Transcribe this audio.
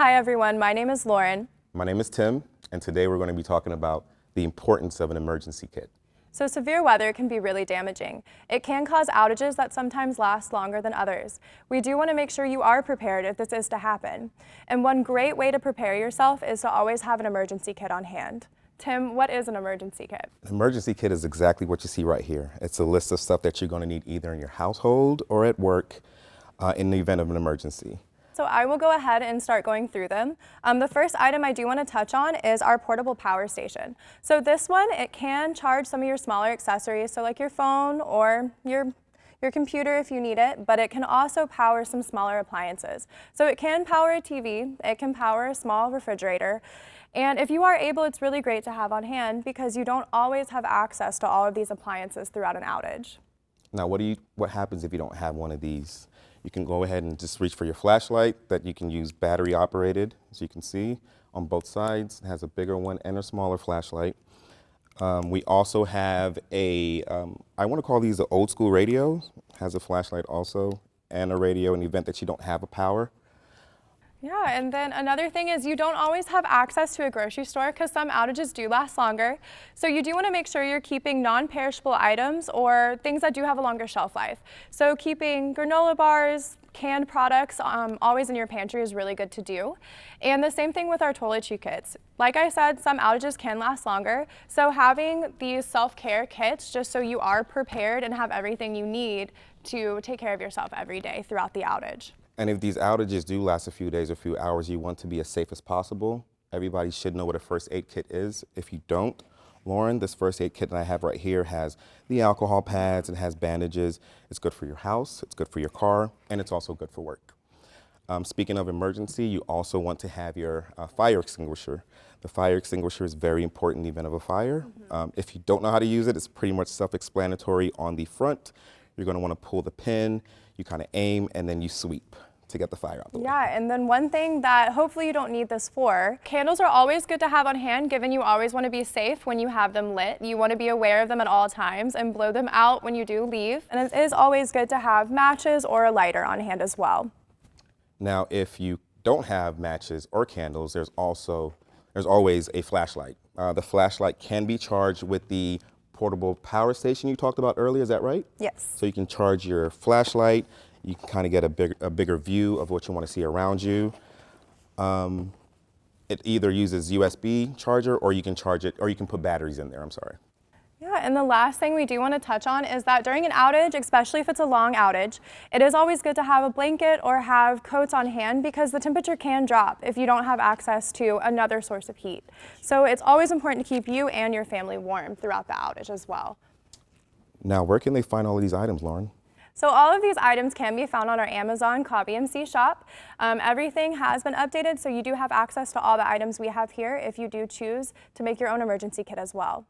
Hi everyone, my name is Lauren. My name is Tim, and today we're going to be talking about the importance of an emergency kit. So severe weather can be really damaging. It can cause outages that sometimes last longer than others. We do want to make sure you are prepared if this is to happen. And one great way to prepare yourself is to always have an emergency kit on hand. Tim, what is an emergency kit? An emergency kit is exactly what you see right here. It's a list of stuff that you're going to need either in your household or at work in the event of an emergency. So I will go ahead and start going through them. The first item I do want to touch on is our portable power station. So this one, it can charge some of your smaller accessories, so like your phone or your computer if you need it, but it can also power some smaller appliances. So it can power a TV, it can power a small refrigerator, and if you are able, it's really great to have on hand because you don't always have access to all of these appliances throughout an outage. Now, what happens if you don't have one of these? You can go ahead and just reach for your flashlight that you can use battery operated, as you can see on both sides. It has a bigger one and a smaller flashlight. We also have I want to call these an old school radio. It has a flashlight also and a radio in the event that you don't have a power. Yeah, and then another thing is you don't always have access to a grocery store because some outages do last longer. So you do want to make sure you're keeping non-perishable items or things that do have a longer shelf life. So keeping granola bars, canned products always in your pantry is really good to do. And the same thing with our toiletry kits. Like I said, some outages can last longer. So having these self-care kits just so you are prepared and have everything you need to take care of yourself every day throughout the outage. And if these outages do last a few days or a few hours, you want to be as safe as possible. Everybody should know what a first aid kit is. If you don't, Lauren, this first aid kit that I have right here has the alcohol pads, it has bandages. It's good for your house, it's good for your car, and it's also good for work. Speaking of emergency, you also want to have your fire extinguisher. The fire extinguisher is very important in the event of a fire. If you don't know how to use it, it's pretty much self-explanatory on the front. You're going to want to pull the pin, you kind of aim, and then you sweep to get the fire out the way. Yeah, and then one thing that hopefully you don't need this for, candles are always good to have on hand given you always want to be safe when you have them lit. You want to be aware of them at all times and blow them out when you do leave. And it is always good to have matches or a lighter on hand as well. Now, if you don't have matches or candles, there's always a flashlight. The flashlight can be charged with the portable power station you talked about earlier, is that right? Yes. So you can charge your flashlight, you can kind of get a bigger view of what you want to see around you. It either uses USB charger or you can charge it, or you can put batteries in there, I'm sorry. Yeah, and the last thing we do want to touch on is that during an outage, especially if it's a long outage, it is always good to have a blanket or have coats on hand because the temperature can drop if you don't have access to another source of heat. So it's always important to keep you and your family warm throughout the outage as well. Now, where can they find all of these items, Lauren? So all of these items can be found on our Amazon BMC shop. Everything has been updated, so you do have access to all the items we have here if you do choose to make your own emergency kit as well.